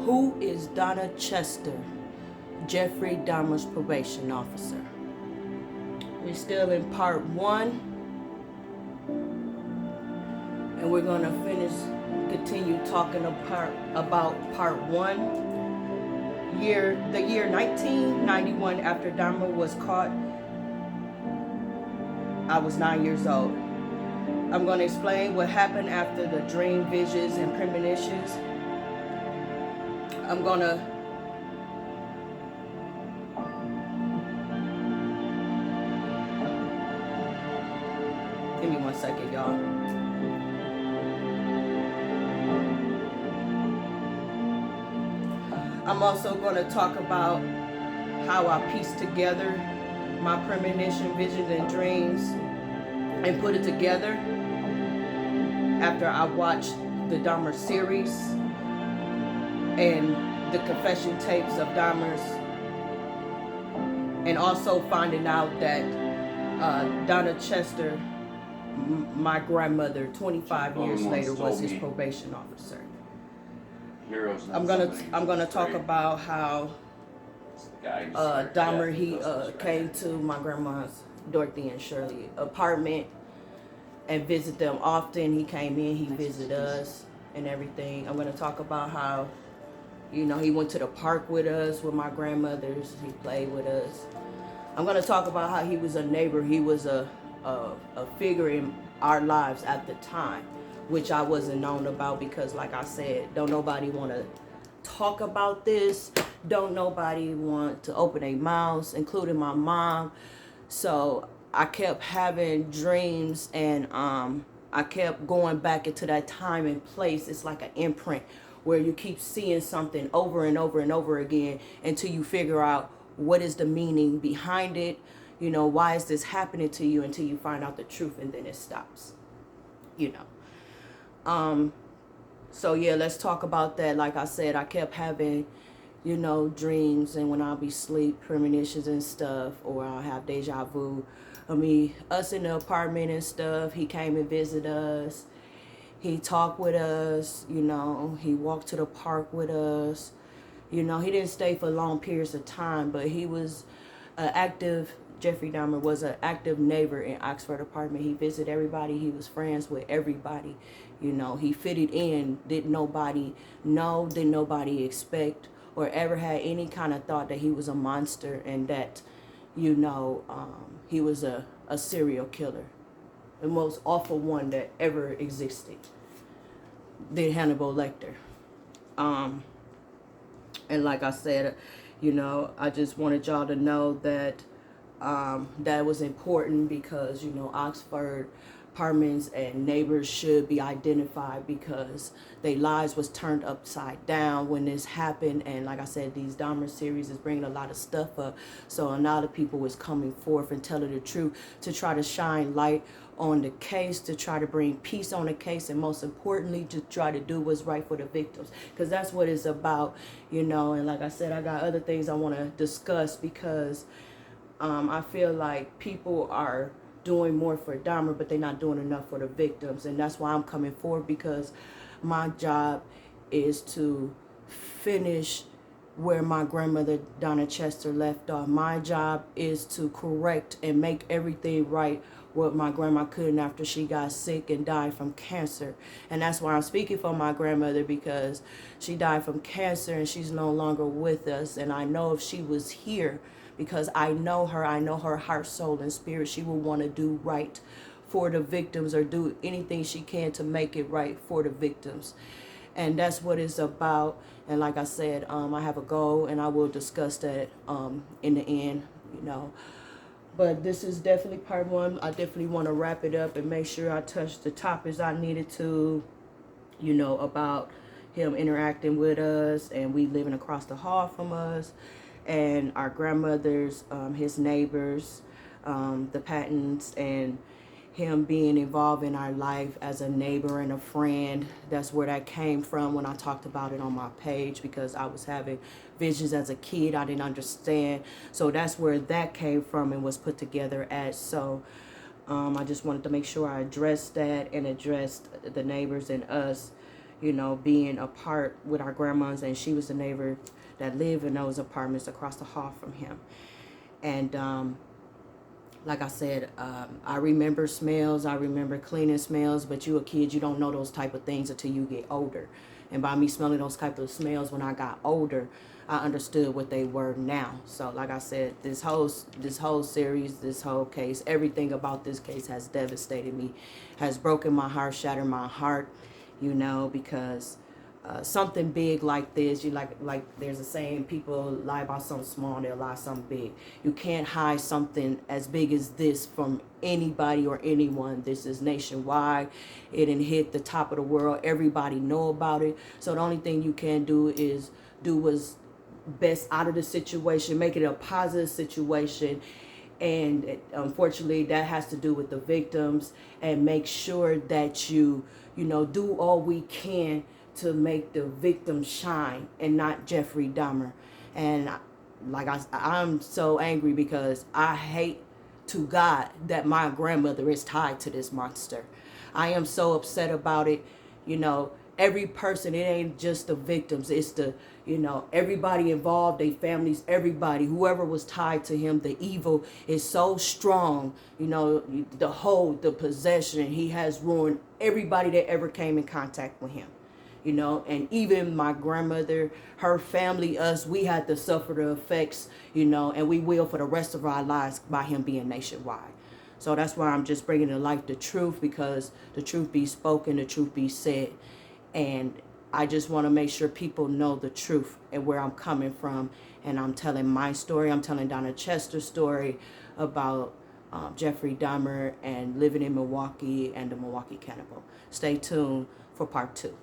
Who is Donna Chester Jeffrey Dahmer's probation officer? We're still in part 1, and we're going to continue talking about part 1. The year 1991, after Dahmer was caught, I was 9 years old. I'm going to explain what happened after the dream, visions, and premonitions. I'm going to give me 1 second, y'all. I'm also going to talk about how I pieced together my premonition, visions, and dreams and put it together after I watched the Dahmer series and the confession tapes of Dahmer's, and also finding out that Donna Chester, my grandmother, 25 years later, was his probation officer. I'm gonna talk about how Dahmer, he came to my grandma's, Dorothy and Shirley, apartment and visit them often. He came in, he visited us and everything. I'm gonna talk about how, you know, he went to the park with us, with my grandmothers. He played with us. I'm gonna talk about how he was a neighbor. He was a figure in our lives at the time, which I wasn't known about because, like I said, don't nobody want to talk about this. Don't nobody want to open their mouths, including my mom. So I kept having dreams, and I kept going back into that time and place. It's like an imprint where you keep seeing something over and over and over again until you figure out what is the meaning behind it. You know, why is this happening to you, until you find out the truth, and then it stops, you know. So yeah, let's talk about that. Like I said, I kept having, you know, dreams, and when I'll be asleep, premonitions and stuff, or I'll have deja vu. I mean, us in the apartment and stuff. He came and visited us. He talked with us, you know. He walked to the park with us. You know, he didn't stay for long periods of time, but he was active. Jeffrey Dahmer was an active neighbor in Oxford apartment. He visited everybody. He was friends with everybody. You know, he fitted in. Didn't nobody know, didn't nobody expect, or ever had any kind of thought that he was a monster and that, you know, he was a serial killer. The most awful one that ever existed. Did Hannibal Lecter. And like I said, you know, I just wanted y'all to know that that was important because, you know, Oxford apartments and neighbors should be identified because their lives was turned upside down when this happened. And like I said, these Dahmer series is bringing a lot of stuff up. So a lot of people was coming forth and telling the truth to try to shine light on the case, to try to bring peace on the case, and most importantly, to try to do what's right for the victims, because that's what it's about, you know. And like I said, I got other things I want to discuss because I feel like people are doing more for Dahmer, but they're not doing enough for the victims. And that's why I'm coming forward, because my job is to finish where my grandmother Donna Chester left off. My job is to correct and make everything right what my grandma couldn't after she got sick and died from cancer. And that's why I'm speaking for my grandmother, because she died from cancer and she's no longer with us. And I know if she was here, because I know her heart, soul, and spirit, she will want to do right for the victims, or do anything she can to make it right for the victims. And that's what it's about. And like I said, I have a goal, and I will discuss that in the end, you know. But this is definitely part 1. I definitely want to wrap it up and make sure I touch the topics I needed to, you know, about him interacting with us, and we living across the hall from us, and our grandmothers, his neighbors, the Pattons, and him being involved in our life as a neighbor and a friend. That's where that came from when I talked about it on my page, because I was having visions as a kid. I didn't understand. So that's where that came from and was put together as. So I just wanted to make sure I addressed that and addressed the neighbors and us, you know, being apart with our grandmas, and she was the neighbor that lived in those apartments across the hall from him. And like I said, I remember smells, I remember cleaning smells, but you a kid, you don't know those type of things until you get older. And by me smelling those type of smells when I got older, I understood what they were now. So like I said, this whole series, this whole case, everything about this case has devastated me, has broken my heart, shattered my heart, you know, because something big like this, you like there's a saying, people lie about something small, they'll lie something big. You can't hide something as big as this from anybody or anyone. This is nationwide. It done hit the top of the world. Everybody know about it. So the only thing you can do is do what's best out of the situation, make it a positive situation. And unfortunately, that has to do with the victims, and make sure that you know, do all we can to make the victim shine and not Jeffrey Dahmer. And like I'm so angry because I hate to God that my grandmother is tied to this monster. I am so upset about it. You know, every person, it ain't just the victims, it's the, you know, everybody involved, their families, everybody, whoever was tied to him. The evil is so strong, you know, the possession. He has ruined everybody that ever came in contact with him, you know. And even my grandmother, her family, us, we had to suffer the effects, you know, and we will for the rest of our lives by him being nationwide. So that's why I'm just bringing to light the truth, because the truth be spoken, the truth be said. And I just want to make sure people know the truth and where I'm coming from. And I'm telling my story. I'm telling Donna Chester's story about Jeffrey Dahmer and living in Milwaukee and the Milwaukee Cannibal. Stay tuned for part 2.